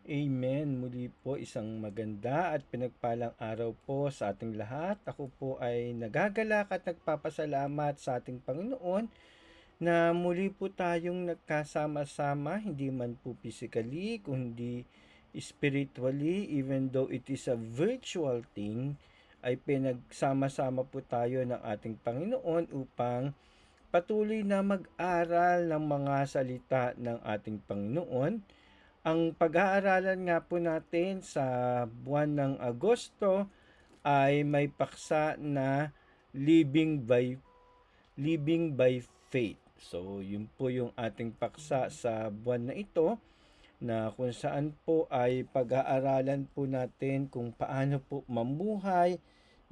Amen. Muli po isang maganda at pinagpalang araw po sa ating lahat. Ako po ay nagagalak at nagpapasalamat sa ating Panginoon na muli po tayong nagkasama-sama, hindi man po physically, kundi spiritually, even though it is a virtual thing, ay pinagsama-sama po tayo ng ating Panginoon upang patuloy na mag-aral ng mga salita ng ating Panginoon. Ang pag-aaralan nga po natin sa buwan ng Agosto ay may paksa na living by living by faith. So, yun po yung ating paksa sa buwan na ito na kung saan po ay pag-aaralan po natin kung paano po mamuhay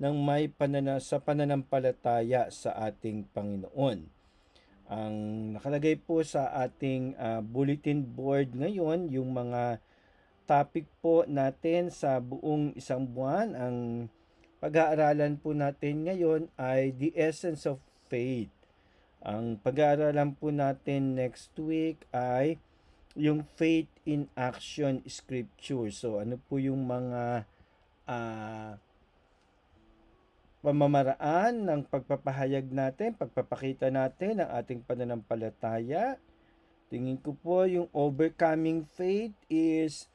ng may sa pananampalataya sa ating Panginoon. Ang nakalagay po sa ating bulletin board ngayon, yung mga topic po natin sa buong isang buwan. Ang pag-aaralan po natin ngayon ay the essence of faith. Ang pag-aaralan po natin next week ay yung faith in action scripture. So ano po yung mga uh, pamamaraan ng pagpapahayag natin, pagpapakita natin ng ating pananampalataya. Tingin ko po yung overcoming faith is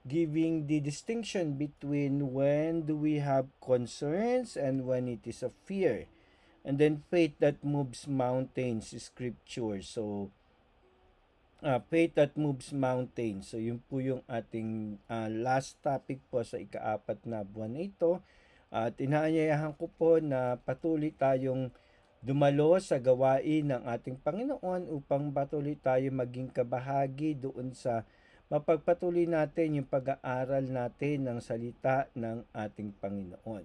giving the distinction between when do we have concerns and when it is a fear. And then faith that moves mountains is scripture. So, faith that moves mountains. So, yun po yung ating last topic po sa ikaapat na buwan na ito. At inaanyayahan ko po na patuloy tayong dumalo sa gawain ng ating Panginoon upang patuloy tayo maging kabahagi doon sa mapagpatuloy natin yung pag-aaral natin ng salita ng ating Panginoon.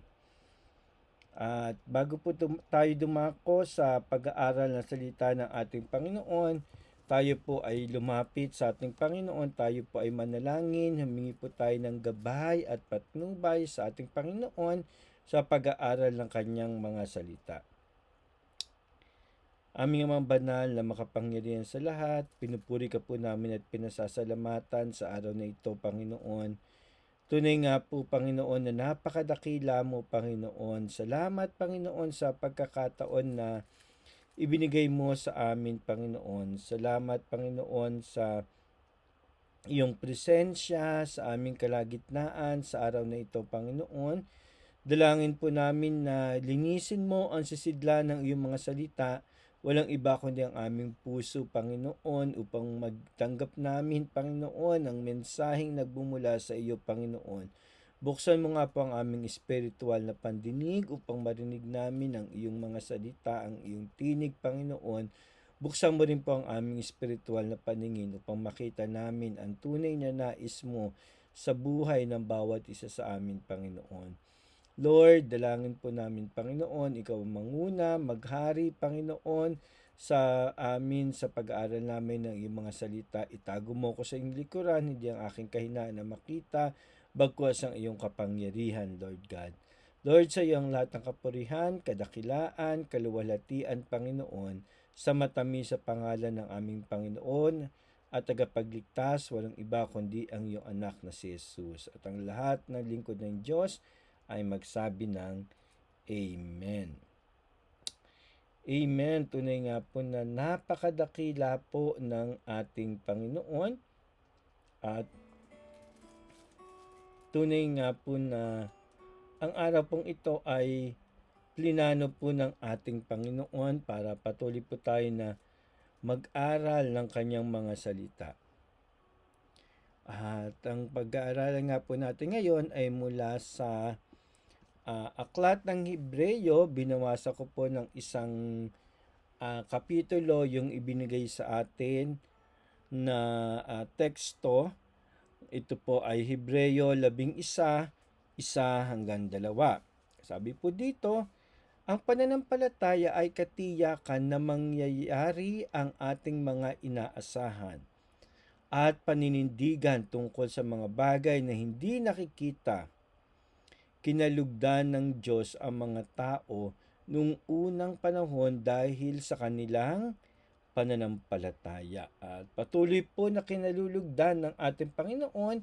At bago po tayo dumako sa pag-aaral ng salita ng ating Panginoon, tayo po ay lumapit sa ating Panginoon, tayo po ay manalangin, humingi po tayo ng gabay at patnubay sa ating Panginoon sa pag-aaral ng kanyang mga salita. Aming amang banal na makapangyarihan sa lahat, pinupuri ka po namin at pinasasalamatan sa araw na ito, Panginoon. Tunay nga po, Panginoon, na napakadakila mo, Panginoon. Salamat, Panginoon, sa pagkakataon na ibinigay mo sa amin, Panginoon. Salamat, Panginoon, sa iyong presensya sa aming kalagitnaan sa araw na ito, Panginoon. Dalangin po namin na linisin mo ang sisidla ng iyong mga salita. Walang iba kundi ang aming puso, Panginoon, upang magtanggap namin, Panginoon, ang mensaheng nagbumula sa iyo, Panginoon. Buksan mo nga po ang aming espiritual na pandinig upang marinig namin ang iyong mga salita, ang iyong tinig, Panginoon. Buksan mo rin po ang aming espiritual na paningin upang makita namin ang tunay na nais mo sa buhay ng bawat isa sa amin, Panginoon. Lord, dalangin po namin, Panginoon, ikaw ang manguna, maghari, Panginoon, sa amin sa pag-aaral namin ng iyong mga salita. Itago mo ko sa iyong likuran, hindi ang aking kahinaan na makita, bagkus ang iyong kapangyarihan, Lord God. Lord, sa iyo ang lahat ng kapurihan, kadakilaan, kaluwalhatian, Panginoon, sa matamis sa pangalan ng aming Panginoon at tagapagligtas, walang iba kundi ang iyong anak na si Jesus. At ang lahat ng lingkod ng Diyos ay magsabi ng Amen. Amen. Tunay nga po na napakadakila po ng ating Panginoon at tunay nga po na ang araw pong ito ay plinano po ng ating Panginoon para patuloy po tayo na mag-aral ng kanyang mga salita. At ang pag-aaralan nga po natin ngayon ay mula sa aklat ng Hebreyo. Binawasa ko po ng isang kapitulo yung ibinigay sa atin na teksto. Ito po ay Hebreyo 11, 1-2. Sabi po dito, ang pananampalataya ay katiyakan na mangyayari ang ating mga inaasahan at paninindigan tungkol sa mga bagay na hindi nakikita. Kinalugdan ng Diyos ang mga tao noong unang panahon dahil sa kanilang pananampalataya. At patuloy po na kinalulugdan ng ating Panginoon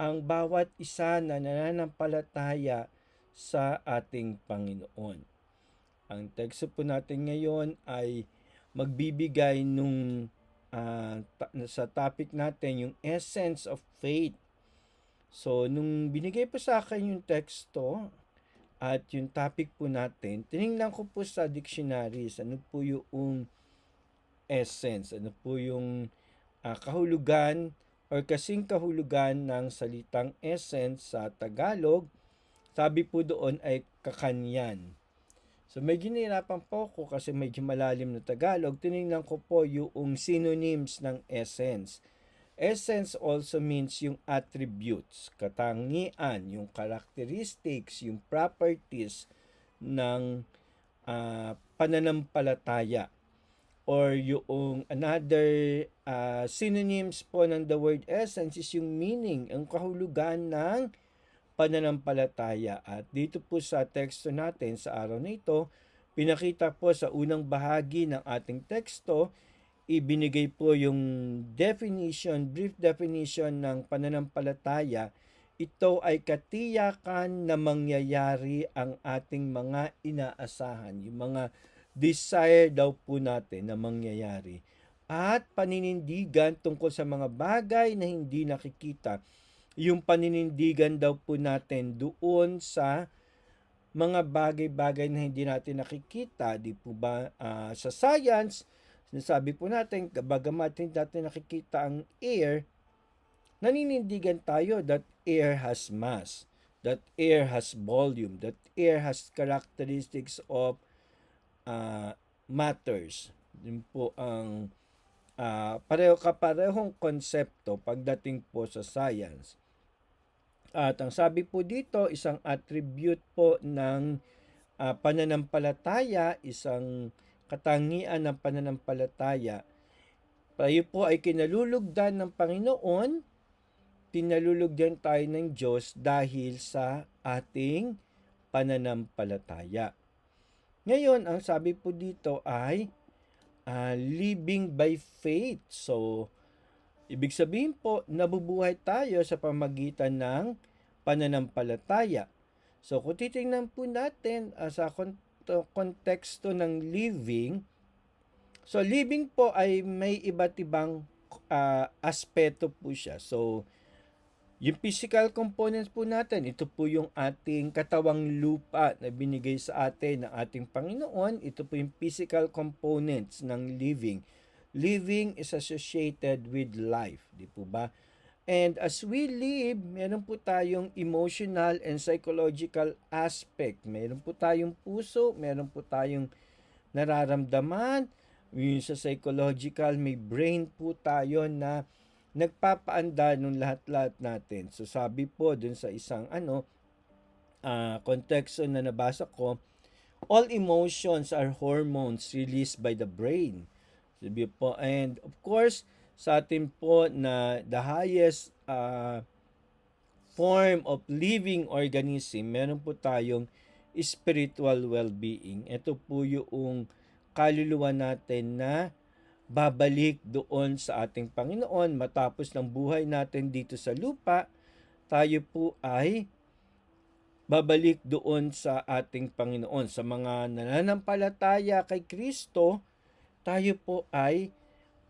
ang bawat isa na nananampalataya sa ating Panginoon. Ang teksto po natin ngayon ay magbibigay sa topic natin yung essence of faith. So, nung binigay po sa akin yung teksto at yung topic po natin, tiningnan ko po sa dictionaries, ano po yung essence, ano po yung kahulugan or kasing kahulugan ng salitang essence sa Tagalog. Sabi po doon ay kakanyan. So medyo nahirapan po ako kasi medyo malalim na Tagalog. Tinignan ko po yung synonyms ng essence. Essence also means yung attributes, katangian, yung characteristics, yung properties ng pananampalataya. Or yung another synonyms po ng the word essence is yung meaning, ang kahulugan ng pananampalataya. At dito po sa teksto natin sa araw na ito, pinakita po sa unang bahagi ng ating teksto, ibinigay po yung brief definition ng pananampalataya. Ito ay katiyakan na mangyayari ang ating mga inaasahan, yung mga desire daw po natin na mangyayari. At paninindigan tungkol sa mga bagay na hindi nakikita. Yung paninindigan daw po natin doon sa mga bagay-bagay na hindi natin nakikita, di po ba? Sa science, sinasabi po natin, bagamat hindi natin nakikita ang air, naninindigan tayo that air has mass, that air has volume, that air has characteristics of matters. Yun po ang kaparehong konsepto pagdating po sa science. At ang sabi po dito, isang attribute po ng pananampalataya, isang katangian ng pananampalataya. Tayo po ay kinalulugdan ng Panginoon, pinalulugdan tayo ng Diyos dahil sa ating pananampalataya. Ngayon, ang sabi po dito ay living by faith. So, ibig sabihin po, nabubuhay tayo sa pamagitan ng pananampalataya. So, kung titingnan po natin sa konteksto ng living, so living po ay may iba't ibang aspeto po siya. So, yung physical components po natin, ito po yung ating katawang lupa na binigay sa atin ng ating Panginoon. Ito po yung physical components ng living. Living is associated with life, di po ba? And as we live, meron po tayong emotional and psychological aspect. Meron po tayong puso, meron po tayong nararamdaman. Yung sa psychological, may brain po tayo na nagpapaanda ng lahat-lahat natin. So sabi po dun sa isang konteksto na nabasa ko, all emotions are hormones released by the brain. Sabi po, and of course, sa atin po na the highest form of living organism, meron po tayong spiritual well-being. Ito po yung kaluluwa natin na babalik doon sa ating Panginoon matapos ng buhay natin dito sa lupa. Tayo po ay babalik doon sa ating Panginoon. Sa mga nananampalataya kay Kristo, tayo po ay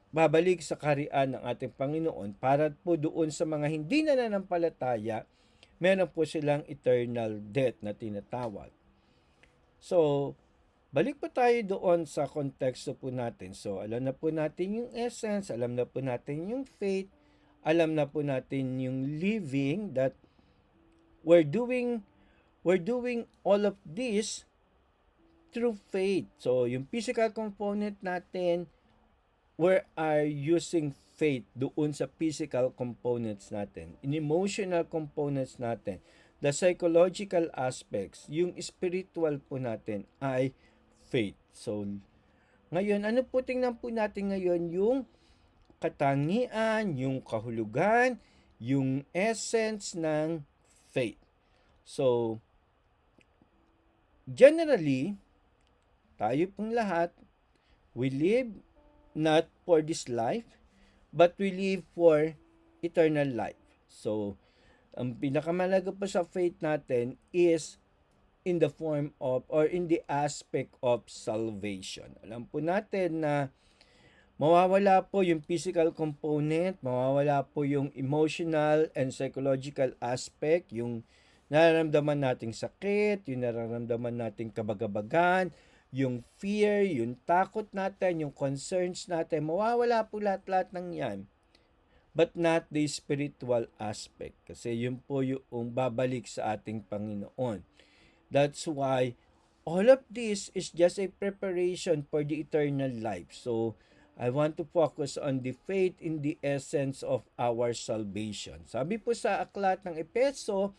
babalik sa kaharian ng ating Panginoon. Para po doon sa mga hindi nananampalataya, meron po silang eternal death na tinatawag. So, balik po tayo doon sa konteksto po natin. So, alam na po natin yung essence, alam na po natin yung faith, alam na po natin yung living, that we're doing all of this through faith. So, yung physical component natin, we are using faith doon sa physical components natin, in emotional components natin, the psychological aspects, yung spiritual po natin ay faith. So, ngayon, ano po tingnan po natin ngayon yung katangian, yung kahulugan, yung essence ng faith. So, generally, tayo pong lahat, we live not for this life, but we live for eternal life. So, Ang pinakamalaga po sa faith natin is in the form of or in the aspect of salvation. Alam po natin na mawawala po yung physical component, mawawala po yung emotional and psychological aspect, yung nararamdaman nating sakit, yung nararamdaman nating kabagabagan, yung fear, yung takot natin, yung concerns natin, mawawala po lahat-lahat ng yan. But not the spiritual aspect. Kasi yun po yung babalik sa ating Panginoon. That's why all of this is just a preparation for the eternal life. So, I want to focus on the faith in the essence of our salvation. Sabi po sa aklat ng Epeso,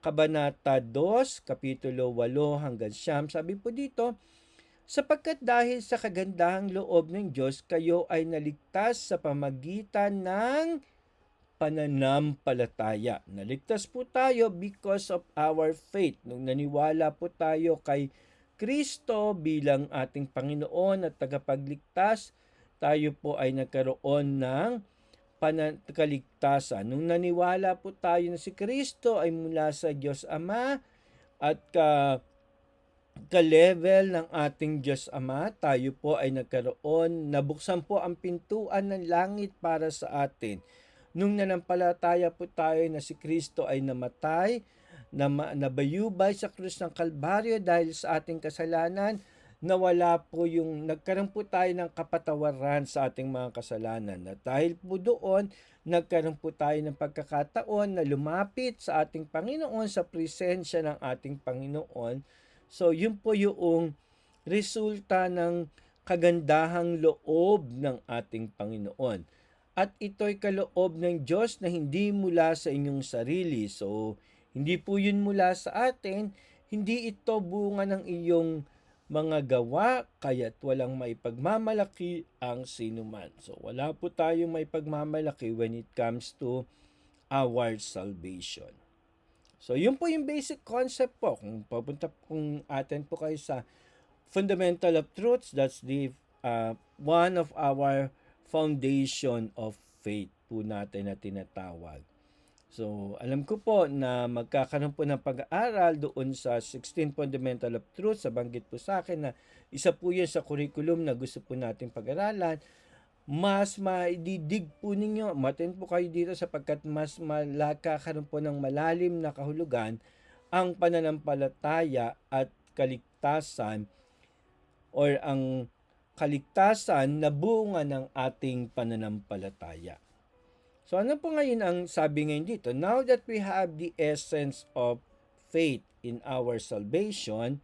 Kabanata 2, Kapitulo 8 hanggang 9, sabi po dito, sapagkat dahil sa kagandahang loob ng Diyos, kayo ay naligtas sa pamagitan ng pananampalataya. Naligtas po tayo because of our faith. Nung naniwala po tayo kay Kristo bilang ating Panginoon at tagapagligtas, tayo po ay nagkaroon ng kaligtasan. Nung naniwala po tayo na si Kristo ay mula sa Diyos Ama at ka-level ng ating Diyos Ama, tayo po ay nagkaroon, nabuksan po ang pintuan ng langit para sa atin. Nung nanampalataya po tayo na si Kristo ay namatay, nabayubay sa krus ng Kalbaryo dahil sa ating kasalanan, nawala po yung, nagkaroon po tayo ng kapatawaran sa ating mga kasalanan. At dahil po doon, nagkaroon po tayo ng pagkakataon na lumapit sa ating Panginoon, sa presensya ng ating Panginoon. So, yun po yung resulta ng kagandahang loob ng ating Panginoon. At ito'y kaloob ng Diyos na hindi mula sa inyong sarili. So, hindi po yun mula sa atin, hindi ito bunga ng iyong mga gawa, kaya't walang maipagmamalaki ang sinuman. So, wala po tayong maipagmamalaki when it comes to our salvation. So, yun po yung basic concept po. Kung atin po kayo sa Fundamental of Truths, that's the one of our foundation of faith po natin na tinatawag. So, alam ko po na magkakaroon po ng pag-aaral doon sa 16 Fundamental of Truths. Nabanggit po sa akin na isa po yun sa curriculum na gusto po natin pag-aralan. Mas maididig po ninyo, matin po kayo dito sapagkat mas magkakaroon po ng malalim na kahulugan ang pananampalataya at kaligtasan or ang kaligtasan na bunga ng ating pananampalataya. So ano po ngayon ang sabi ngayon dito? Now that we have the essence of faith in our salvation,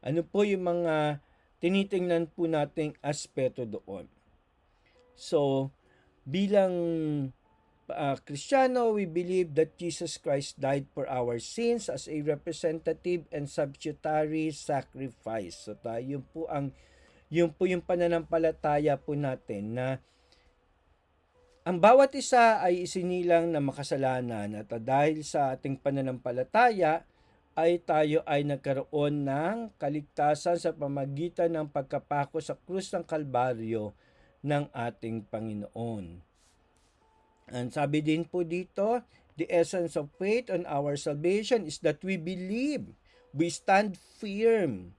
ano po yung mga tinitingnan po nating aspeto doon? So, bilang Kristiyano, we believe that Jesus Christ died for our sins as a representative and substitutory sacrifice. So, yun po yung pananampalataya po natin na ang bawat isa ay isinilang na makasalanan at dahil sa ating pananampalataya ay tayo ay nagkaroon ng kaligtasan sa pamagitan ng pagkapako sa krus ng Kalbaryo ng ating Panginoon. And sabi din po dito, the essence of faith on our salvation is that we believe, we stand firm,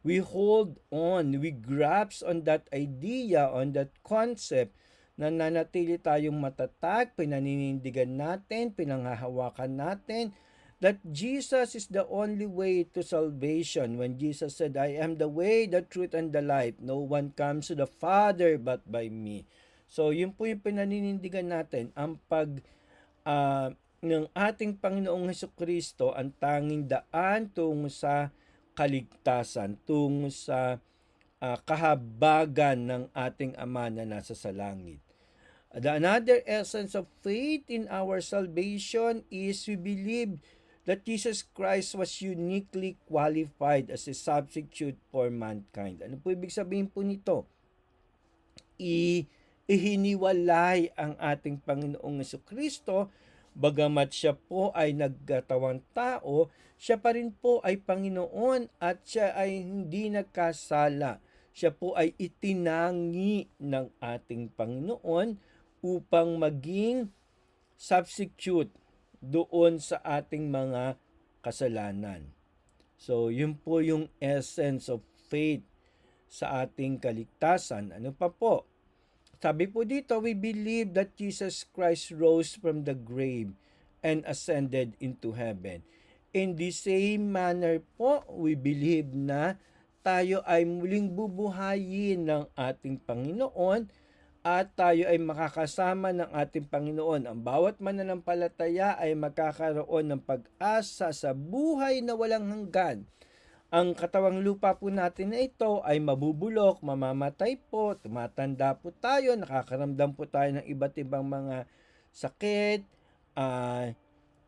we hold on, we grasp on that idea, on that concept, na nanatili tayong matatag, pinaninindigan natin, pinanghahawakan natin, that Jesus is the only way to salvation. When Jesus said, I am the way, the truth, and the life. No one comes to the Father but by me. So, yun po yung pinaninindigan natin. Ang ng ating Panginoong Hesukristo, ang tanging daan tungo sa kaligtasan, tungo sa kahabagan ng ating Ama na nasa sa langit. Another essence of faith in our salvation is we believe that Jesus Christ was uniquely qualified as a substitute for mankind. Ano po ibig sabihin po nito? Ihiniwalay ang ating Panginoong Jesucristo, bagamat siya po ay nagkatawang tao, siya pa rin po ay Panginoon at siya ay hindi nagkasala. Siya po ay itinangi ng ating Panginoon upang maging substitute, doon sa ating mga kasalanan. So, yun po yung essence of faith sa ating kaligtasan. Ano pa po? Sabi po dito, we believe that Jesus Christ rose from the grave and ascended into heaven. In the same manner po, we believe na tayo ay muling bubuhayin ng ating Panginoon at tayo ay makakasama ng ating Panginoon. Ang bawat mananampalataya ay magkakaroon ng pag-asa sa buhay na walang hanggan. Ang katawang lupa po natin na ito ay mabubulok, mamamatay po, tumatanda po tayo, nakakaramdam po tayo ng iba't ibang mga sakit,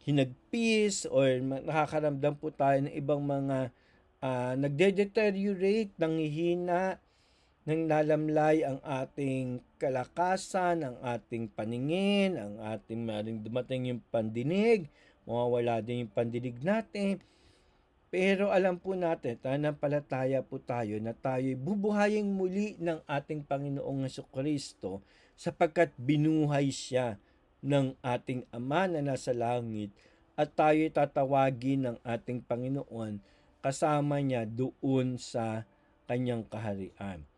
hinagpis, or nakakaramdam po tayo ng ibang mga nagde-deteriorate, nanghihina, nang lalamlay ang ating kalakasan, ang ating paningin, ang ating maring dumating yung pandinig, mawawala din yung pandinig natin. Pero alam po natin, nananampalataya po tayo na tayo'y bubuhayin muli ng ating Panginoong Jesucristo sapagkat binuhay siya ng ating Ama na nasa langit at tayo'y tatawagin ng ating Panginoon kasama niya doon sa kanyang kaharian.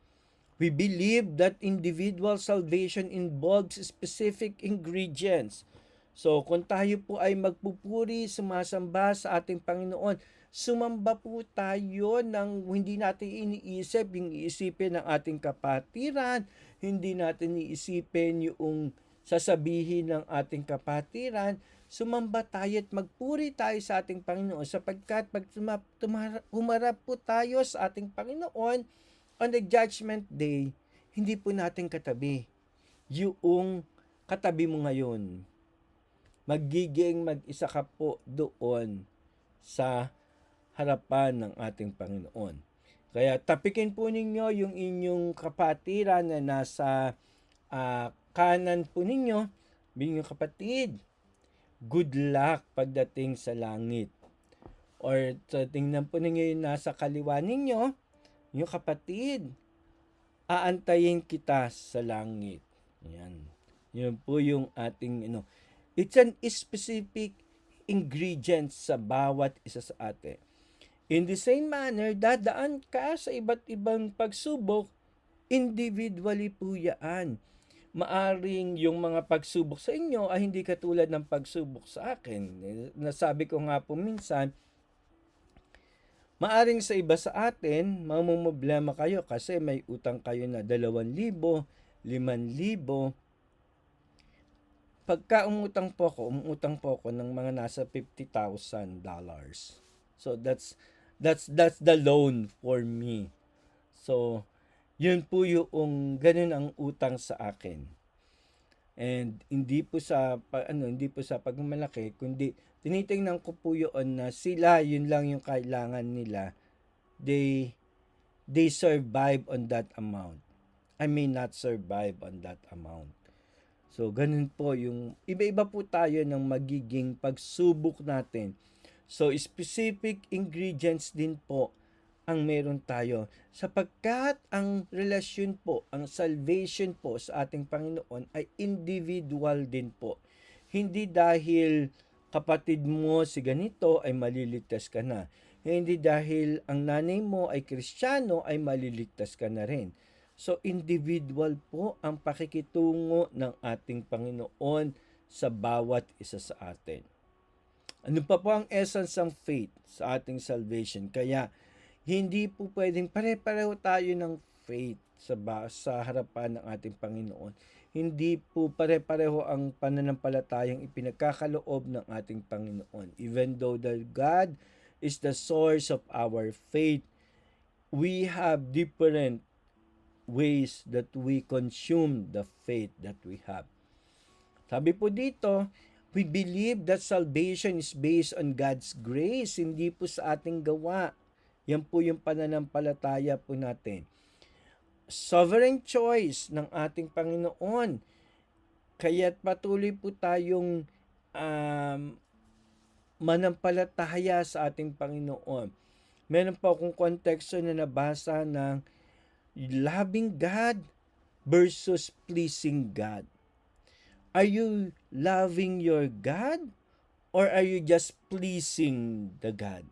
We believe that individual salvation involves specific ingredients. So, kung tayo po ay magpupuri, sumasamba sa ating Panginoon, sumamba po tayo ng hindi natin iniisip, yung iisipin ng ating kapatiran, hindi natin iisipin yung sasabihin ng ating kapatiran, sumamba tayo at magpuri tayo sa ating Panginoon sapagkat pag humarap po tayo sa ating Panginoon, on the judgment day, hindi po natin katabi yung katabi mo ngayon. Magiging mag-isa ka po doon sa harapan ng ating Panginoon. Kaya tapikin po ninyo yung inyong kapatiran na nasa kanan po ninyo. Binyong kapatid, good luck pagdating sa langit. Or tingnan po ninyo yung nasa kaliwa ninyo, yung kapatid, aantayin kita sa langit. Yan. Yun po yung ating, it's an specific ingredient sa bawat isa sa atin. In the same manner, dadaan ka sa iba't ibang pagsubok, individually po yan. Maaring yung mga pagsubok sa inyo ay hindi katulad ng pagsubok sa akin. Nasabi ko nga po minsan, maaring sa iba sa atin, mamumblema kayo kasi may utang kayo na 2,000, 5,000. Pagka umutang po ako ng mga nasa $50,000. So that's the loan for me. So yun po yung ganun ang utang sa akin. And hindi po sa pagmamalaki, kundi tinitingnan ko po yun na sila, yun lang yung kailangan nila. They survive on that amount. I may not survive on that amount. So, ganun po yung iba-iba po tayo ng magiging pagsubok natin. So, specific ingredients din po ang meron tayo. Sapagkat ang relasyon po, ang salvation po sa ating Panginoon ay individual din po. Hindi dahil kapatid mo si ganito ay maliligtas ka na. Hindi dahil ang nanay mo ay Kristiyano ay maliligtas ka na rin. So, individual po ang pakikitungo ng ating Panginoon sa bawat isa sa atin. Ano pa po ang essence ng faith sa ating salvation? Kaya, hindi po pwedeng pare-pareho tayo ng faith sa harapan ng ating Panginoon. Hindi po pare-pareho ang pananampalatayang ipinagkakaloob ng ating Panginoon. Even though that God is the source of our faith, we have different ways that we consume the faith that we have. Sabi po dito, we believe that salvation is based on God's grace, hindi po sa ating gawa. Yan po yung pananampalataya po natin. Sovereign choice ng ating Panginoon. Kaya't patuloy po tayong manampalataya sa ating Panginoon. Meron po akong konteksto na nabasa ng loving God versus pleasing God. Are you loving your God Or are you just pleasing the God?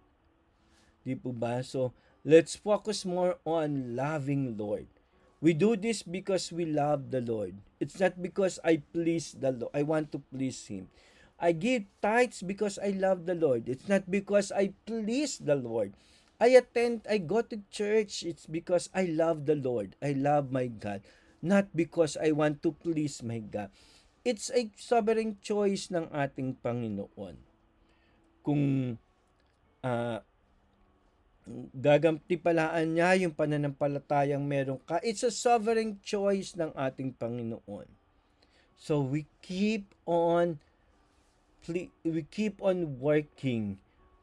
Di po ba? So, let's focus more on loving Lord. We do this because we love the Lord. It's not because I please the Lord. I want to please Him. I give tithes because I love the Lord. It's not because I please the Lord. I go to church. It's because I love the Lord. I love my God. Not because I want to please my God. It's a sovereign choice ng ating Panginoon. Kung ah, gagantipalaan niya yung pananampalatayang meron ka, it's a sovereign choice ng ating Panginoon. So we keep on working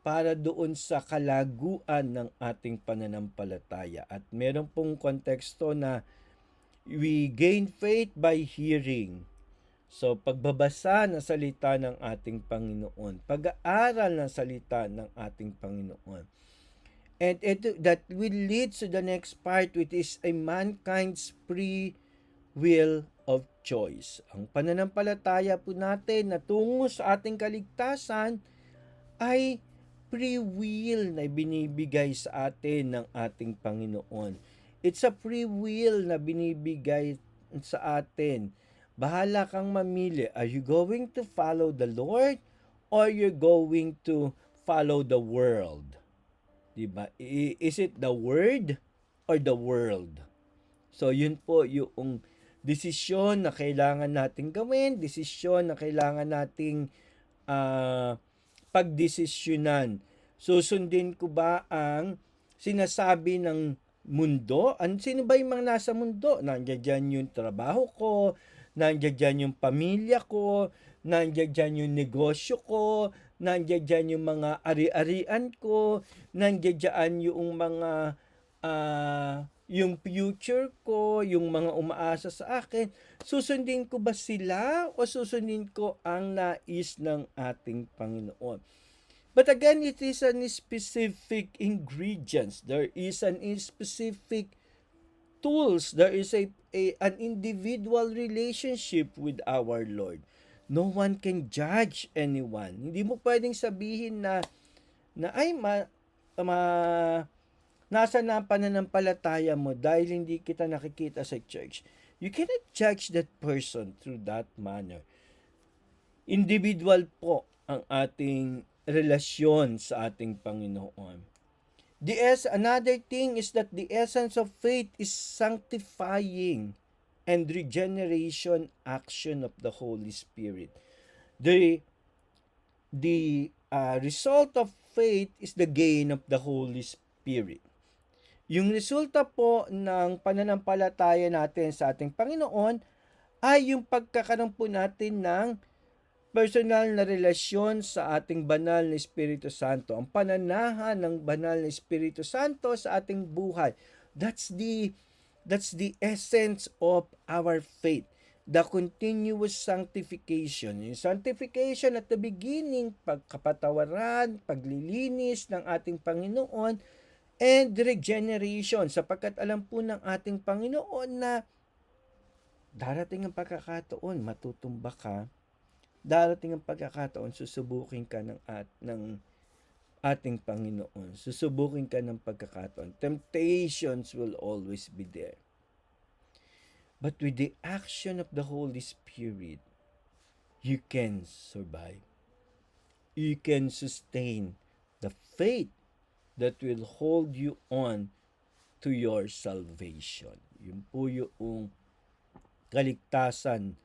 para doon sa kalaguan ng ating pananampalataya. At meron pong konteksto na we gain faith by hearing. So, pagbabasa ng salita ng ating Panginoon, pag-aaral ng salita ng ating Panginoon. And that will lead to the next part, which is a mankind's free will of choice. Ang pananampalataya po natin na tungo sa ating kaligtasan ay free will na binibigay sa atin ng ating Panginoon. It's a free will na binibigay sa atin. Bahala kang mamili. Are you going to follow the Lord or you're going to follow the world? Diba? Is it the word or the world? So, yun po yung desisyon na kailangan nating gawin, desisyon na kailangan nating pagdesisyonan. Susundin ko ba ang sinasabi ng mundo? Sino ba yung mga nasa mundo? Nandiyan dyan yung trabaho ko, nandiyan dyan yung pamilya ko, nandiyan dyan yung negosyo ko, nandiyan dyan yung mga ari-arian ko, nandiyan dyan yung mga yung future ko, yung mga umaasa sa akin. Susundin ko ba sila o susundin ko ang nais ng ating Panginoon? But again, it is an specific ingredients. There is an specific tools. There is an individual relationship with our Lord. No one can judge anyone. Hindi mo pwedeng sabihin na ay nasa na ang pananampalataya mo dahil hindi kita nakikita sa church. You cannot judge that person through that manner. Individual po ang ating relasyon sa ating Panginoon. Another thing is that the essence of faith is sanctifying and regeneration action of the Holy Spirit. The result of faith is the gain of the Holy Spirit. Yung resulta po ng pananampalataya natin sa ating Panginoon ay yung pagkakaroon po natin ng personal na relasyon sa ating banal na Espiritu Santo. Ang pananahan ng banal na Espiritu Santo sa ating buhay. That's the essence of our faith. The continuous sanctification. Yung sanctification at the beginning, pagkapatawaran, paglilinis ng ating Panginoon, and regeneration, sapagkat alam po ng ating Panginoon na darating ang pagkakataon, matutumba ka, darating ang pagkakataon, susubukin ka ng ating Panginoon, susubukin ka ng pagkakataon. Temptations will always be there. But with the action of the Holy Spirit, you can survive. You can sustain the faith that will hold you on to your salvation. Yun po yung kaligtasan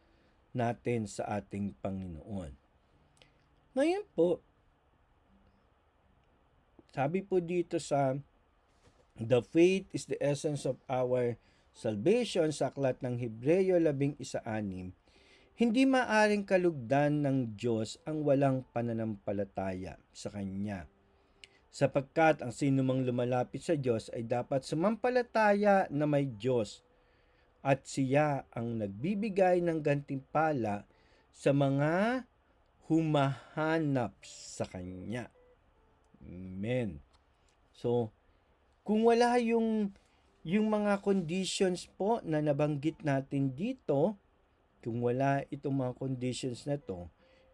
natin sa ating Panginoon. Ngayon po, sabi po dito sa the faith is the essence of our salvation sa aklat ng Hebreo 11:6, hindi maaring kalugdan ng Diyos ang walang pananampalataya sa Kanya. Sapagkat ang sinumang lumalapit sa Diyos ay dapat sumampalataya na may Diyos at siya ang nagbibigay ng gantimpala sa mga humahanap sa Kanya. Amen. So, kung wala yung mga conditions po na nabanggit natin dito, kung wala itong mga conditions na to,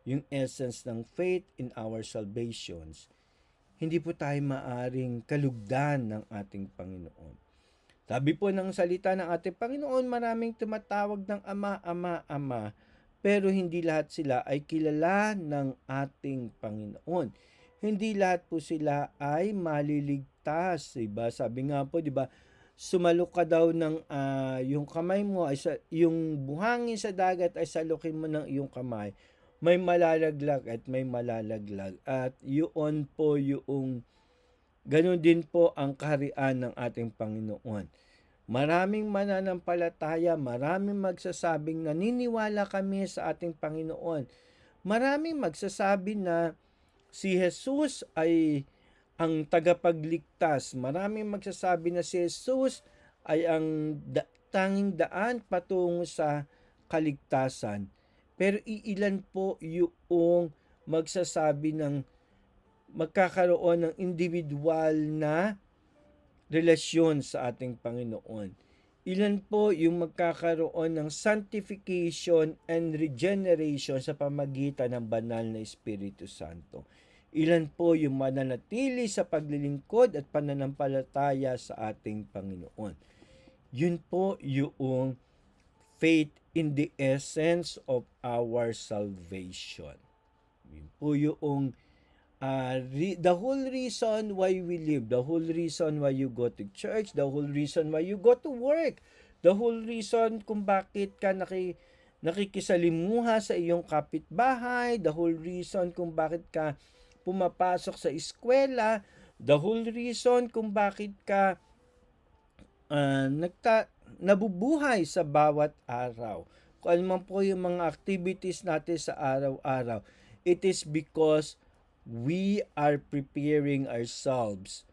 yung essence ng faith in our salvations, hindi po tayo maaring kalugdan ng ating Panginoon. Sabi po ng salita ng ating Panginoon, maraming tumatawag ng Ama, Ama, Ama, pero hindi lahat sila ay kilala ng ating Panginoon. Hindi lahat po sila ay maliligtas, diba? Sabi nga po, diba, sumalok ka daw ng yung kamay mo ay yung buhangin sa dagat ay salukin mo ng iyong kamay. May malalaglag at may malalaglag. At yun po yung ganun din po ang kaharian ng ating Panginoon. Maraming mananampalataya, maraming magsasabing naniniwala kami sa ating Panginoon. Maraming magsasabi na si Jesus ay ang tagapagligtas. Maraming magsasabi na si Jesus ay ang tanging daan patungo sa kaligtasan. Pero iilan po yung magsasabi ng magkakaroon ng individual na relasyon sa ating Panginoon. Ilan po yung magkakaroon ng sanctification and regeneration sa pamagitan ng banal na Espiritu Santo. Ilan po yung mananatili sa paglilingkod at pananampalataya sa ating Panginoon. Yun po yung faith in the essence of our salvation. Yun po yung the whole reason why we live, the whole reason why you go to church, the whole reason why you go to work, the whole reason kung bakit ka nakikisalimuha sa iyong kapitbahay, the whole reason kung bakit ka pumapasok sa eskwela, the whole reason kung bakit ka nabubuhay sa bawat araw. Kung ano man po yung mga activities natin sa araw-araw, it is because we are preparing ourselves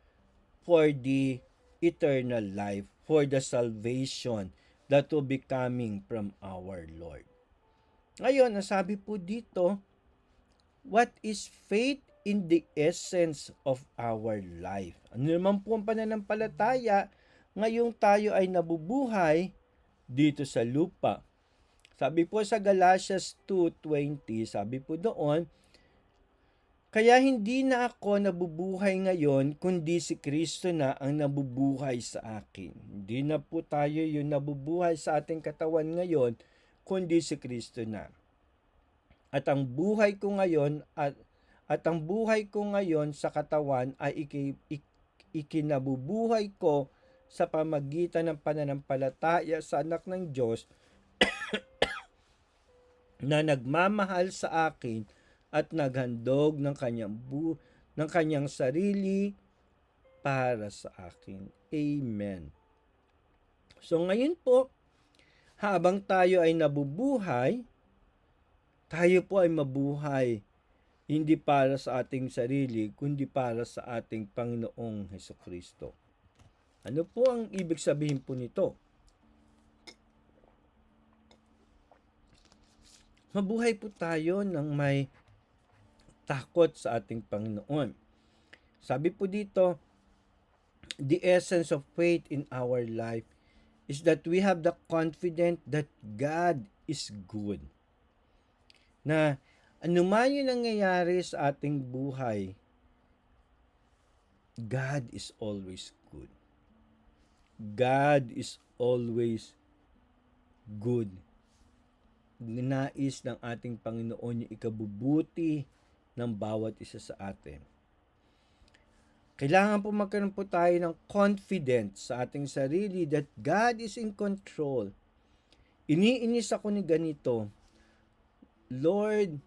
for the eternal life, for the salvation that will be coming from our Lord. Ngayon, nasabi po dito, what is faith in the essence of our life? Ano naman po ang pananampalataya ngayong tayo ay nabubuhay dito sa lupa? Sabi po sa Galatians 2:20, sabi po doon, kaya hindi na ako nabubuhay ngayon, kundi si Kristo na ang nabubuhay sa akin. Hindi na po tayo yung nabubuhay sa ating katawan ngayon, kundi si Kristo na. At ang buhay ko ngayon ang buhay ko ngayon sa katawan ay ikinabubuhay ko sa pamagitan ng pananampalataya sa anak ng Diyos na nagmamahal sa akin at naghandog ng kanyang sarili para sa akin. Amen. So ngayon po, habang tayo ay nabubuhay, tayo po ay mabuhay hindi para sa ating sarili, kundi para sa ating Panginoong Hesukristo. Ano po ang ibig sabihin po nito? Mabuhay po tayo ng may takot sa ating Panginoon. Sabi po dito, the essence of faith in our life is that we have the confidence that God is good. Na anuman yung nangyayari sa ating buhay, God is always good. God is always good. Nais ng ating Panginoon yung ikabubuti ng bawat isa sa atin. Kailangan po magkaroon po tayo ng confidence sa ating sarili that God is in control. Iniinis ako ni ganito. Lord,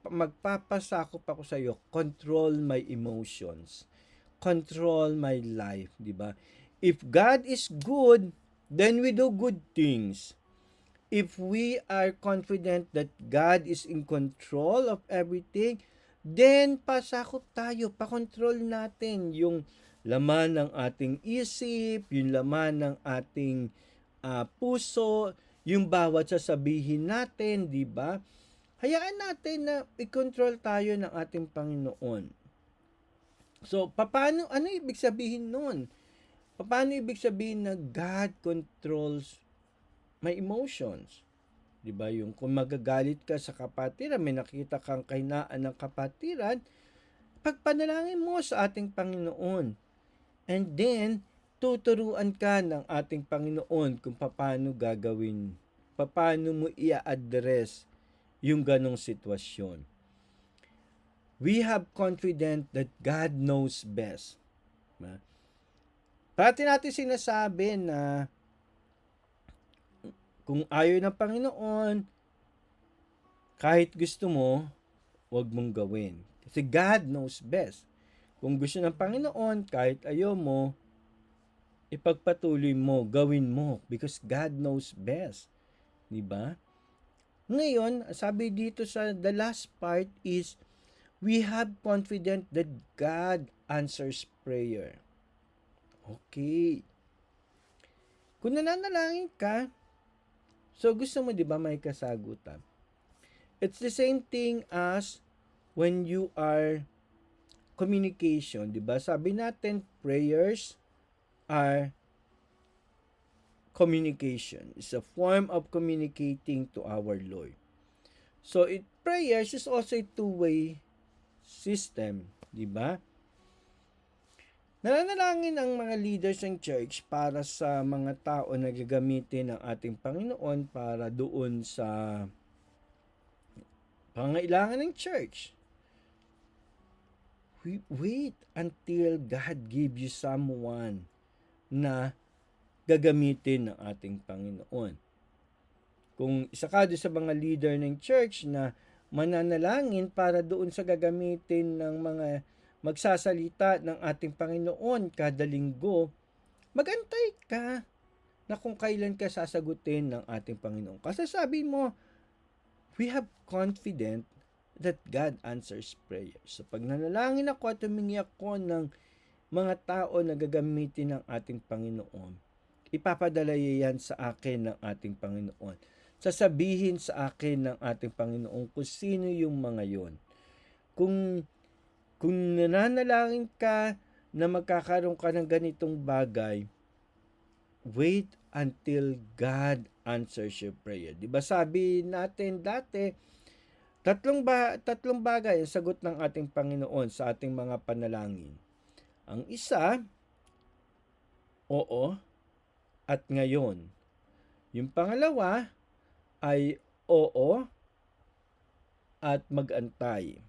magpapasakop ako sa iyo. Control my emotions. Control my life, di ba? If God is good, then we do good things. If we are confident that God is in control of everything, then pasakop tayo, pakontrol natin yung laman ng ating isip, yung laman ng ating puso, yung bawat sasabihin natin, di ba? Hayaan natin na i-control tayo ng ating Panginoon. So, ano ibig sabihin nun? Paano ibig sabihin na God controls my emotions? 'Di ba? Yung kung magagalit ka sa kapatiran, may nakita kang kahinaan ng kapatiran, pagpanalangin mo sa ating Panginoon. And then, tuturuan ka ng ating Panginoon kung paano gagawin, paano mo i-address yung ganong sitwasyon. We have confidence that God knows best. Parati natin sinasabi na kung ayaw ng Panginoon, kahit gusto mo, wag mong gawin. Kasi God knows best. Kung gusto ng Panginoon, kahit ayaw mo, ipagpatuloy mo, gawin mo. Because God knows best. Diba? Ngayon, sabi dito sa the last part is, we have confidence that God answers prayer. Okay. Kung nananalangin ka, so gusto mo 'di ba may kasagutan? It's the same thing as when you are communication, 'di ba? Sabi natin prayers are communication. It's a form of communicating to our Lord. So prayers is also a two-way system, 'di ba? Nananalangin ang mga leaders ng church para sa mga tao na gagamitin ng ating Panginoon para doon sa pangailangan ng church. Wait until God give you someone na gagamitin ng ating Panginoon. Kung isa ka doon sa mga leader ng church na mananalangin para doon sa gagamitin ng mga magsasalita ng ating Panginoon kada linggo, magantay ka na kung kailan ka sasagutin ng ating Panginoon. Kasi sabi mo, we have confidence that God answers prayer. So pag nanalangin ako at humingi ako ng mga tao na gagamitin ng ating Panginoon, ipapadala yan sa akin ng ating Panginoon. Sasabihin sa akin ng ating Panginoon kung sino yung mga yon. Kung nananalangin ka na magkakaroon ka ng ganitong bagay, wait until God answers your prayer. Diba sabi natin dati, tatlong bagay ang sagot ng ating Panginoon sa ating mga panalangin. Ang isa, oo at ngayon. Yung pangalawa ay oo at magantay.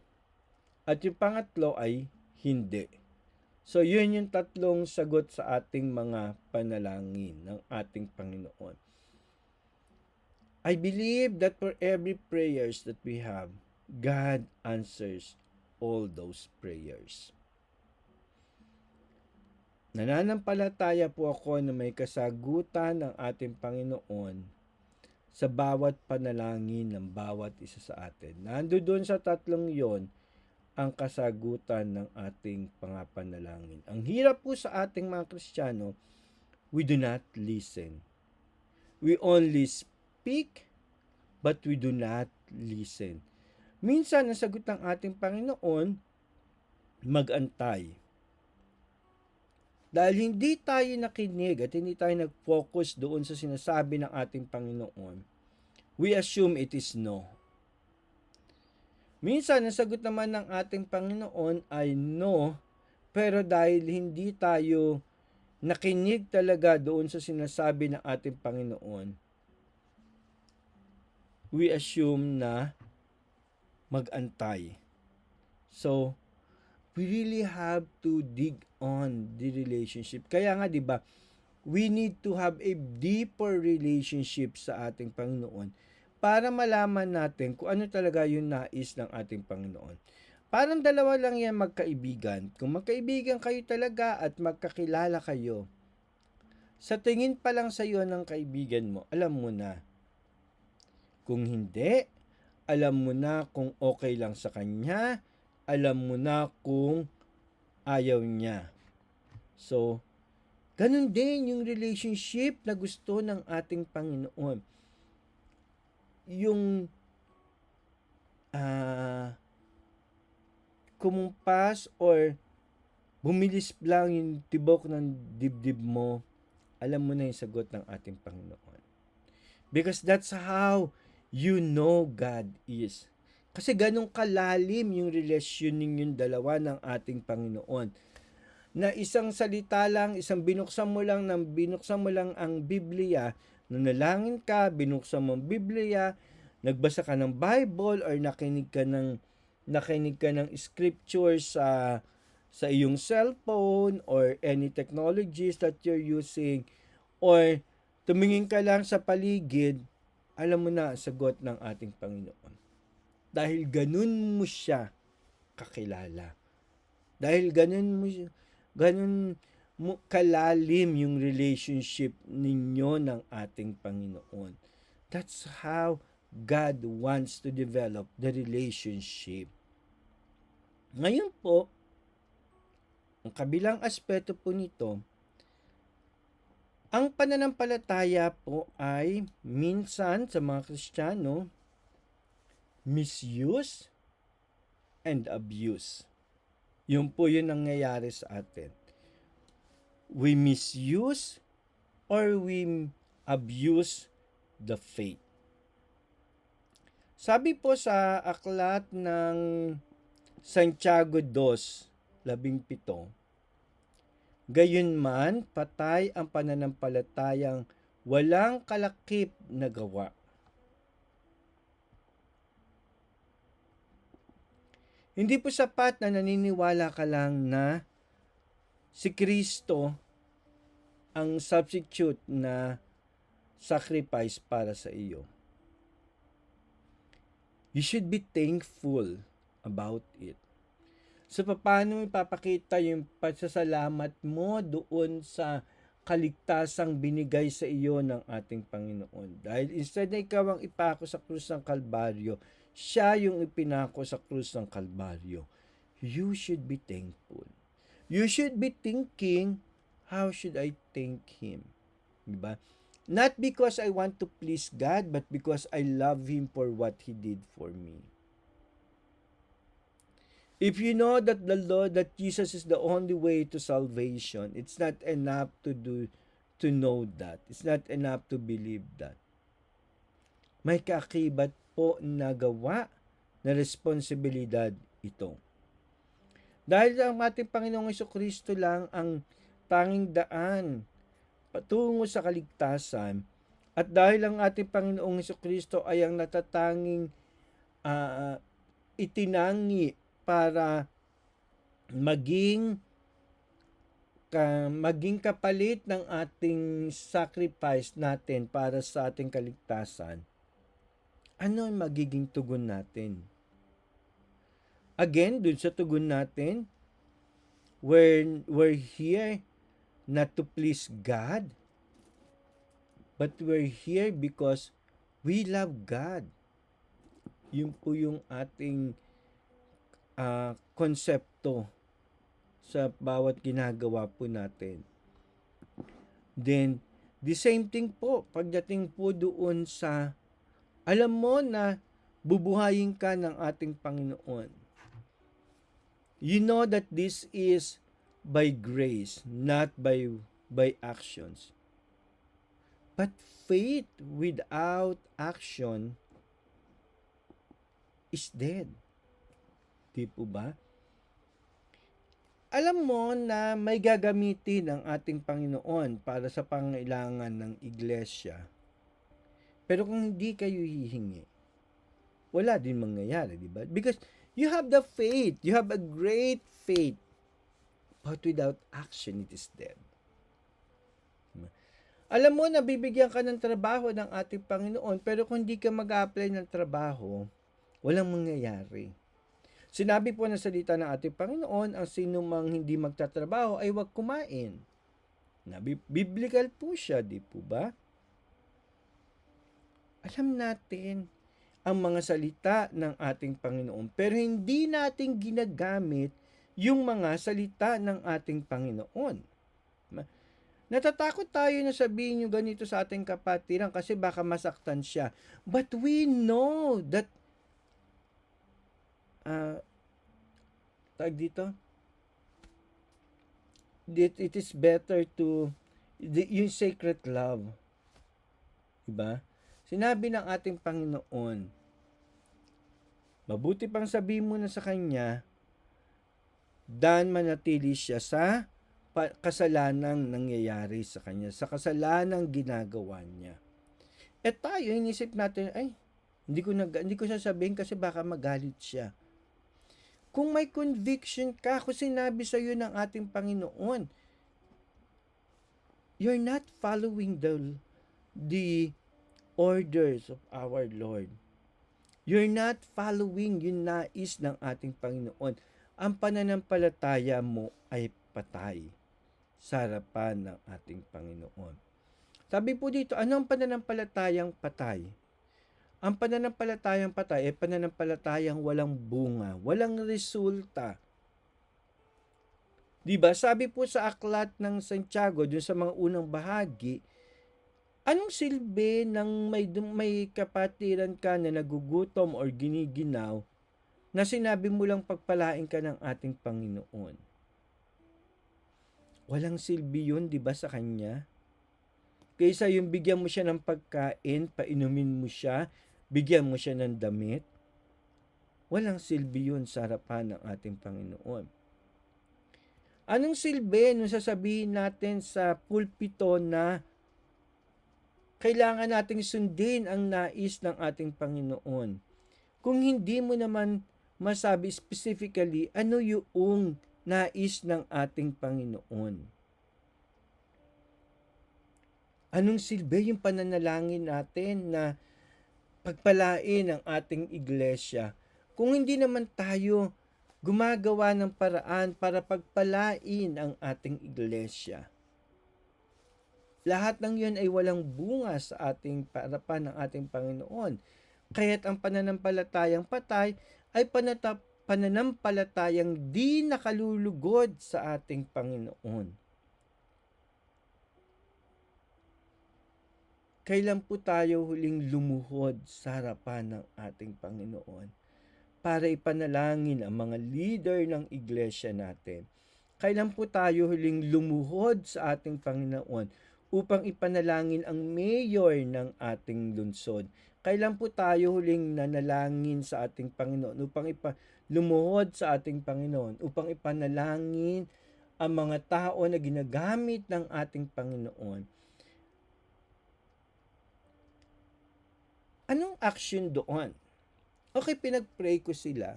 At yung pangatlo ay hindi. So, yun yung tatlong sagot sa ating mga panalangin ng ating Panginoon. I believe that for every prayers that we have, God answers all those prayers. Nananampalataya po ako na may kasagutan ng ating Panginoon sa bawat panalangin ng bawat isa sa atin. Nandoon sa tatlong yon ang kasagutan ng ating pangapanalangin. Ang hirap po sa ating mga Kristiyano, we do not listen. We only speak, but we do not listen. Minsan, ang sagot ng ating Panginoon, magantay. Dahil hindi tayo nakinig at hindi tayo nag-focus doon sa sinasabi ng ating Panginoon, we assume it is no. Minsan, ang sagot naman ng ating Panginoon ay no, pero dahil hindi tayo nakinig talaga doon sa sinasabi ng ating Panginoon, we assume na magantay. So, we really have to dig on the relationship. Kaya nga, di ba, we need to have a deeper relationship sa ating Panginoon para malaman natin kung ano talaga yung nais ng ating Panginoon. Parang dalawa lang yan magkaibigan. Kung magkaibigan kayo talaga at magkakilala kayo, sa tingin pa lang sa iyo ng kaibigan mo, alam mo na. Kung hindi, alam mo na kung okay lang sa kanya, alam mo na kung ayaw niya. So, ganun din yung relationship na gusto ng ating Panginoon. Yung kumumpas or bumilis lang yung tibok ng dibdib mo, alam mo na yung sagot ng ating Panginoon. Because that's how you know God is. Kasi ganun kalalim yung relasyon ninyong dalawa ng ating Panginoon. Na isang salita lang, binuksan mo lang ang Biblia, nanalangin ka, binuksan mo ang Biblia, nagbasa ka ng Bible or nakinig ka ng scripture sa iyong cellphone or any technologies that you're using, or tumingin ka lang sa paligid, alam mo na ang sagot ng ating Panginoon. Dahil ganun mo siya kakilala. Dahil ganun mo kalalim yung relationship ninyo ng ating Panginoon. That's how God wants to develop the relationship. Ngayon po, ang kabilang aspeto po nito, ang pananampalataya po ay minsan sa mga Kristiyano, misuse and abuse. Yun po yun nangyayari sa atin. We misuse or we abuse the faith. Sabi po sa aklat ng Santiago 2:17, gayunman patay ang pananampalatayang walang kalakip na gawa. Hindi po sapat na naniniwala ka lang na si Kristo ang substitute na sacrifice para sa iyo. You should be thankful about it. So, paano ipapakita yung pasasalamat mo doon sa kaligtasang binigay sa iyo ng ating Panginoon? Dahil instead na ikaw ang ipako sa krus ng Kalbaryo, siya yung ipinako sa krus ng Kalbaryo. You should be thankful. You should be thinking, how should I thank Him? Diba? Not because I want to please God, but because I love Him for what He did for me. If you know that that Jesus is the only way to salvation, it's not enough to know that. It's not enough to believe that. May kaakibat po na gawa na responsibilidad ito. Dahil ang ating Panginoong Jesucristo lang ang tanging daan patungo sa kaligtasan, at dahil ang ating Panginoong Jesucristo ay ang natatanging itinangi para maging kapalit ng ating sacrifice natin para sa ating kaligtasan, ano ang magiging tugon natin? Again, dun sa tugon natin, we're here not to please God, but we're here because we love God. Yun po yung ating konsepto sa bawat ginagawa po natin. Then, the same thing po, pagdating po doon sa, alam mo na bubuhayin ka ng ating Panginoon. You know that this is by grace, not by actions. But faith without action is dead. Di po ba? Alam mo na may gagamitin ang ating Panginoon para sa pangailangan ng iglesia. Pero kung hindi kayo hihingi, wala din mangyayari, di ba? Because you have the faith, you have a great faith, but without action, it is dead. Alam mo na bibigyan ka ng trabaho ng ating Panginoon, pero kung hindi ka mag-apply ng trabaho, walang mangyayari. Sinabi po ng salita ng ating Panginoon, ang sino mang hindi magtatrabaho ay huwag kumain. Biblical po siya, di po ba? Alam natin ang mga salita ng ating Panginoon, pero hindi natin ginagamit yung mga salita ng ating Panginoon. Natatakot tayo na sabihin yung ganito sa ating kapatiran kasi baka masaktan siya. But we know that it is better to yung sacred love. Diba? Sinabi ng ating Panginoon, mabuti pang sabihin mo na sa kanya, dan manatili siya sa kasalanang nangyayari sa kanya, sa kasalanang ginagawa niya. At tayo, inisip natin, ay, hindi ko sasabihin kasi baka magalit siya. Kung may conviction ka, kung sinabi sa iyo ng ating Panginoon, you're not following the orders of our Lord. You're not following yung nais ng ating Panginoon. Ang pananampalataya mo ay patay sa harapan ng ating Panginoon. Sabi po dito, ano ang pananampalatayang patay? Ang pananampalatayang patay ay pananampalatayang walang bunga, walang resulta. Diba? Sabi po sa aklat ng Santiago, dun sa mga unang bahagi, anong silbi ng may kapatiran ka na nagugutom or giniginaw na sinabi mo lang pagpalain ka ng ating Panginoon? Walang silbi yun, di ba, sa kanya? Kaysa yung bigyan mo siya ng pagkain, painumin mo siya, bigyan mo siya ng damit, walang silbi yun sa harapan ng ating Panginoon. Anong silbi nung sasabihin natin sa pulpito na kailangan nating sundin ang nais ng ating Panginoon? Kung hindi mo naman masabi specifically ano yung nais ng ating Panginoon. Anong silbi yung pananalangin natin na pagpalain ang ating iglesia? Kung hindi naman tayo gumagawa ng paraan para pagpalain ang ating iglesia. Lahat ng yun ay walang bunga sa ating harapan ng ating Panginoon. Kaya't ang pananampalatayang patay ay pananampalatayang di nakalulugod sa ating Panginoon. Kailan po tayo huling lumuhod sa harapan ng ating Panginoon para ipanalangin ang mga leader ng iglesia natin? Kailan po tayo huling lumuhod sa ating Panginoon upang ipanalangin ang mayor ng ating lungsod? Kailan po tayo huling nanalangin sa ating Panginoon upang lumuhod sa ating Panginoon upang ipanalangin ang mga tao na ginagamit ng ating Panginoon? Anong action doon? Okay, pinag-pray ko sila.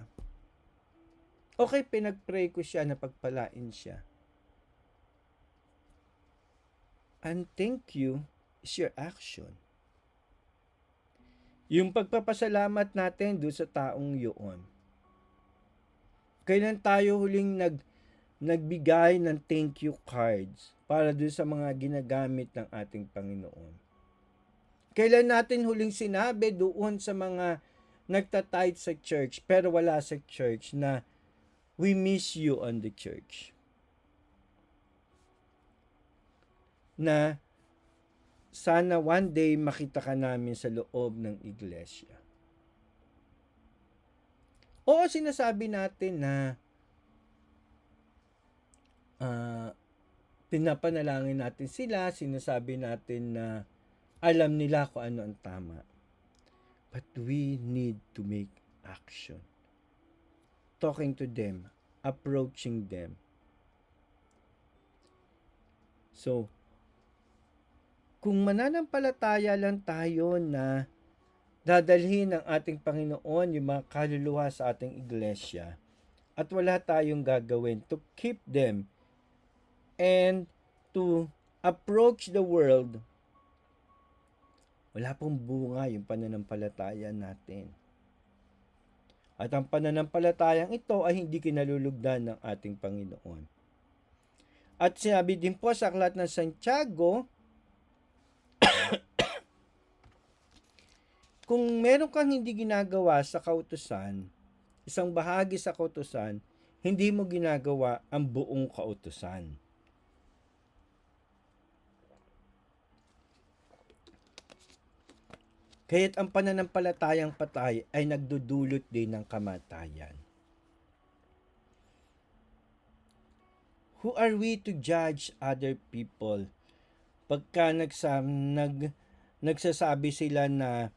Okay, pinag-pray ko siya na pagpalain siya. And thank you is your action. Yung pagpapasalamat natin doon sa taong yun. Kailan tayo huling nagbigay ng thank you cards para doon sa mga ginagamit ng ating Panginoon? Kailan natin huling sinabi doon sa mga nagtatithe sa church pero wala sa church na we miss you on the church? Na sana one day makita ka namin sa loob ng iglesia. Oo, sinasabi natin na pinapanalangin natin sila, sinasabi natin na alam nila kung ano ang tama. But we need to make action. Talking to them, approaching them. So, kung mananampalataya lang tayo na dadalhin ng ating Panginoon yung mga kaluluwa sa ating iglesia at wala tayong gagawin to keep them and to approach the world, wala pong bunga yung pananampalataya natin. At ang pananampalatayang ito ay hindi kinalulugdan ng ating Panginoon. At sinabi din po sa aklat ng Santiago, kung meron kang hindi ginagawa sa kautusan, isang bahagi sa kautusan, hindi mo ginagawa ang buong kautusan. Kaya't ang pananampalatayang patay ay nagdudulot din ng kamatayan. Who are we to judge other people? Pagka nagsasabi sila na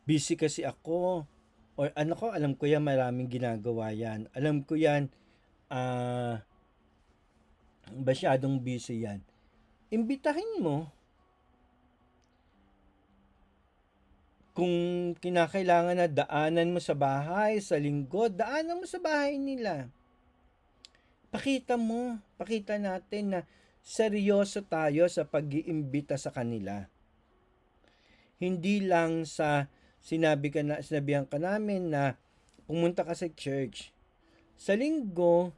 busy kasi ako or ano ko, alam ko yan, maraming ginagawa yan. Alam ko yan, ah, masyadong busy yan. Imbitahin mo. Kung kinakailangan na daanan mo sa bahay, sa linggo, daanan mo sa bahay nila. Pakita natin na seryoso tayo sa pag-iimbita sa kanila. Hindi lang sa sinabihan ka namin na pumunta ka sa church. Sa linggo,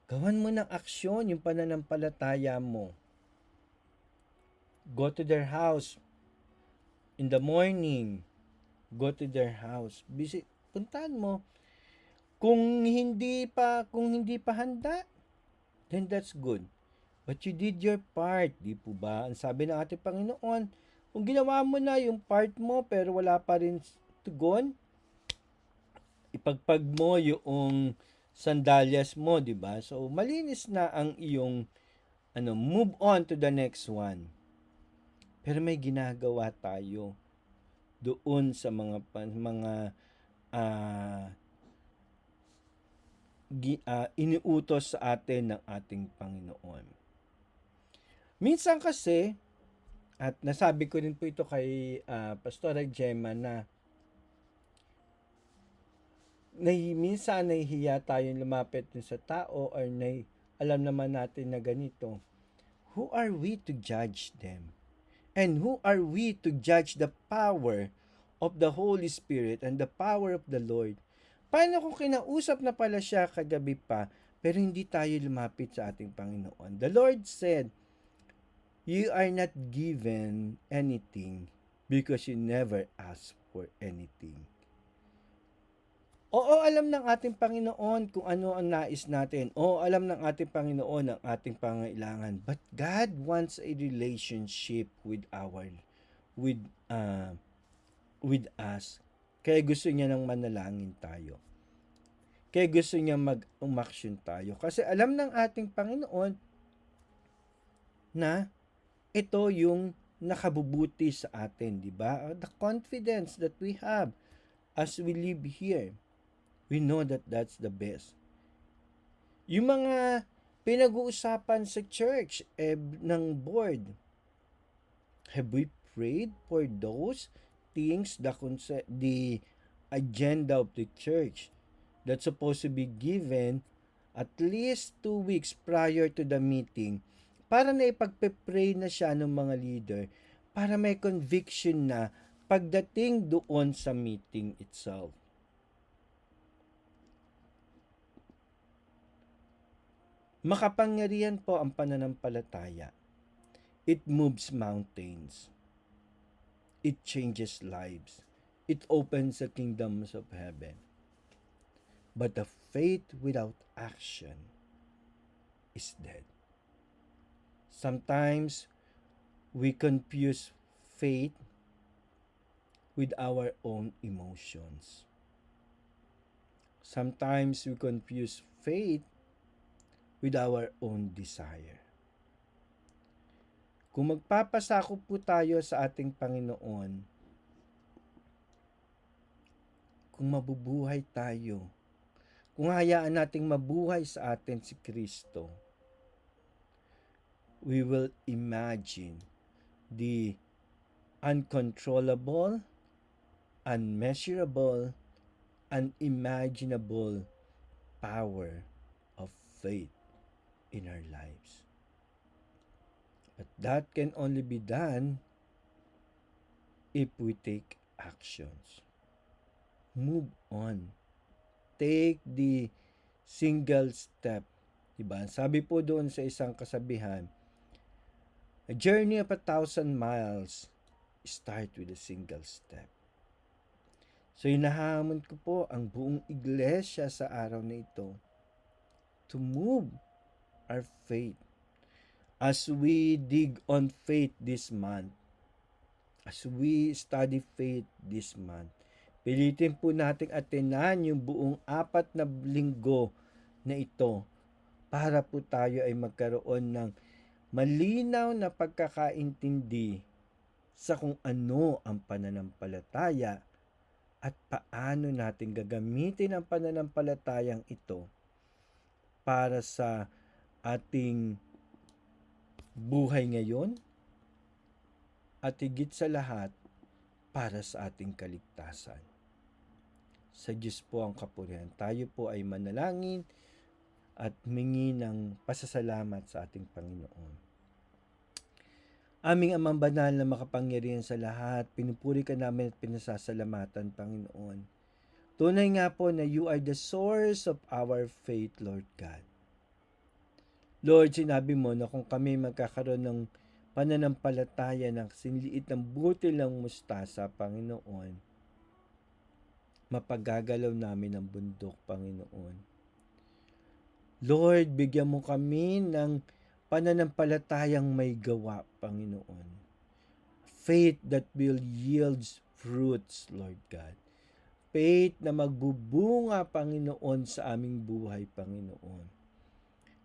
gawan mo ng aksyon yung pananampalataya mo. Go to their house in the morning. Go to their house. Puntahan mo. Kung hindi pa handa, then that's good. But you did your part, di po ba? Ang sabi ng ating Panginoon, kung ginawa mo na yung part mo pero wala pa rin tugon, ipagpag mo yung sandalyas mo, di ba? So malinis na ang iyong move on to the next one. Pero may ginagawa tayo doon sa mga iniutos sa atin ng ating Panginoon. Minsan kasi, at nasabi ko rin po ito kay Pastora Gemma na minsan nahihiya tayong lumapit sa tao or alam naman natin na ganito. Who are we to judge them? And who are we to judge the power of the Holy Spirit and the power of the Lord? Paano kung kinausap na pala siya kagabi pa, pero hindi tayo lumapit sa ating Panginoon? The Lord said, you are not given anything because you never asked for anything. Oo, alam ng ating Panginoon kung ano ang nais natin. Oo, alam ng ating Panginoon ang ating pangailangan. But God wants a relationship with us. Kaya gusto niya nang manalangin tayo. Kaya gusto niya mag-umaksyon tayo. Kasi alam ng ating Panginoon na ito yung nakabubuti sa atin, di ba? The confidence that we have as we live here. We know that that's the best. Yung mga pinag-uusapan sa church ng board, have we prayed for those things, the agenda of the church that's supposed to be given at least 2 weeks prior to the meeting para na ipagpe-pray na siya ng mga leader para may conviction na pagdating doon sa meeting itself. Makapangyarihan po ang pananampalataya. It moves mountains. It changes lives. It opens the kingdoms of heaven. But the faith without action is dead. Sometimes we confuse faith with our own emotions. Sometimes we confuse faith with our own desire. Kung magpapasakop po tayo sa ating Panginoon, kung mabubuhay tayo, kung hayaan nating mabuhay sa atin si Kristo, we will imagine the uncontrollable, unmeasurable, unimaginable power of faith in our lives. But that can only be done if we take actions. Move on. Take the single step. Diba? Sabi po doon sa isang kasabihan, a journey of 1,000 miles start with a single step. So hinahamon ko po ang buong iglesia sa araw na ito to move our faith as we dig on faith this month, as we study faith this month. Pilitin po nating atenan yung buong 4 na linggo na ito para po tayo ay magkaroon ng malinaw na pagkakaintindi sa kung ano ang pananampalataya at paano natin gagamitin ang pananampalatayang ito para sa ating buhay ngayon at higit sa lahat para sa ating kaligtasan. Sa Diyos po ang kapurihan. Tayo po ay manalangin at humingi ng pasasalamat sa ating Panginoon. Aming Amang Banal na makapangyarihan sa lahat, pinupuri ka namin at pinasasalamatan, Panginoon. Tunay nga po na you are the source of our faith, Lord God. Lord, sinabi mo na kung kami magkakaroon ng pananampalataya ng sinliit ng butil ng mustasa, Panginoon, mapagagalaw namin ang bundok, Panginoon. Lord, bigyan mo kami ng pananampalatayang may gawa, Panginoon. Faith that will yield fruits, Lord God. Faith na magbubunga, Panginoon, sa aming buhay, Panginoon.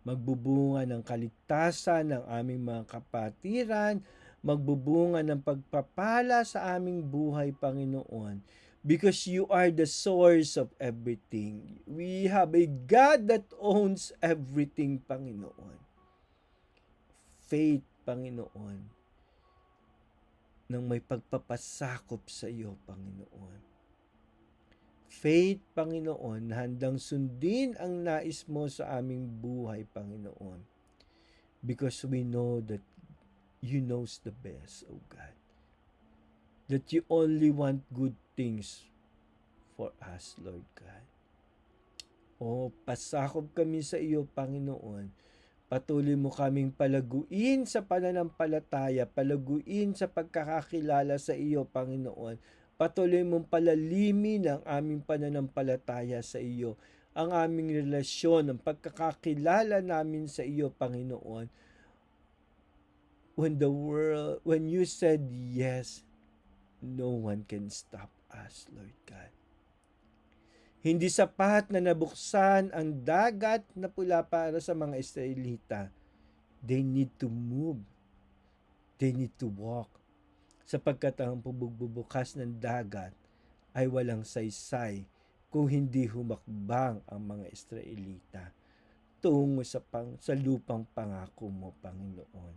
Magbubunga ng kaligtasan ng aming mga kapatiran, magbubunga ng pagpapala sa aming buhay, Panginoon. Because you are the source of everything. We have a God that owns everything, Panginoon. Faith, Panginoon, nang may pagpapasakop sa iyo, Panginoon. Faith, Panginoon, na handang sundin ang nais mo sa aming buhay, Panginoon. Because we know that you knows the best, O God. That you only want good things for us, Lord God. O, pasakop kami sa iyo, Panginoon. Patuloy mo kaming palaguin sa pananampalataya, palaguin sa pagkakakilala sa iyo, Panginoon. Patuloy mong palalimin ang aming pananampalataya sa iyo, ang aming relasyon, ang pagkakakilala namin sa iyo, Panginoon. When you said yes, no one can stop us, Lord God. Hindi sapat na nabuksan ang dagat na pula para sa mga Israelita. They need to move. They need to walk. Sapagkat ang pagbubukas ng dagat ay walang saysay kung hindi humakbang ang mga Israelita tungo sa lupang pangako mo, Panginoon.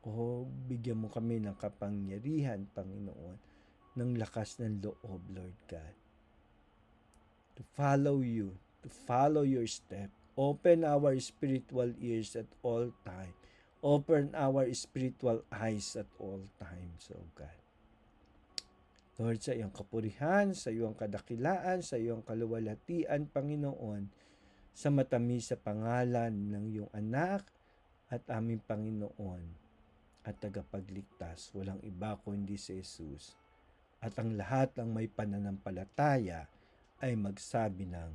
O, bigyan mo kami ng kapangyarihan, Panginoon, ng lakas ng loob, Lord God. To follow you, to follow your step. Open our spiritual ears at all time. Open our spiritual eyes at all times, O God. Lord, sa iyong kapurihan, sa iyong kadakilaan, sa iyong kaluwalhatian, Panginoon, sa matamis sa pangalan ng iyong anak at aming Panginoon at tagapagligtas, walang iba kundi si Jesus. At ang lahat ng may pananampalataya ay magsabi ng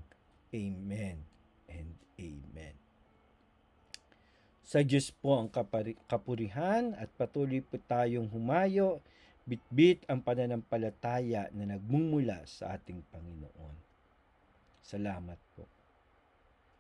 Amen and Amen. Sa Diyos po ang kapurihan at patuloy po tayong humayo, bitbit ang pananampalataya na nagmumula sa ating Panginoon. Salamat po.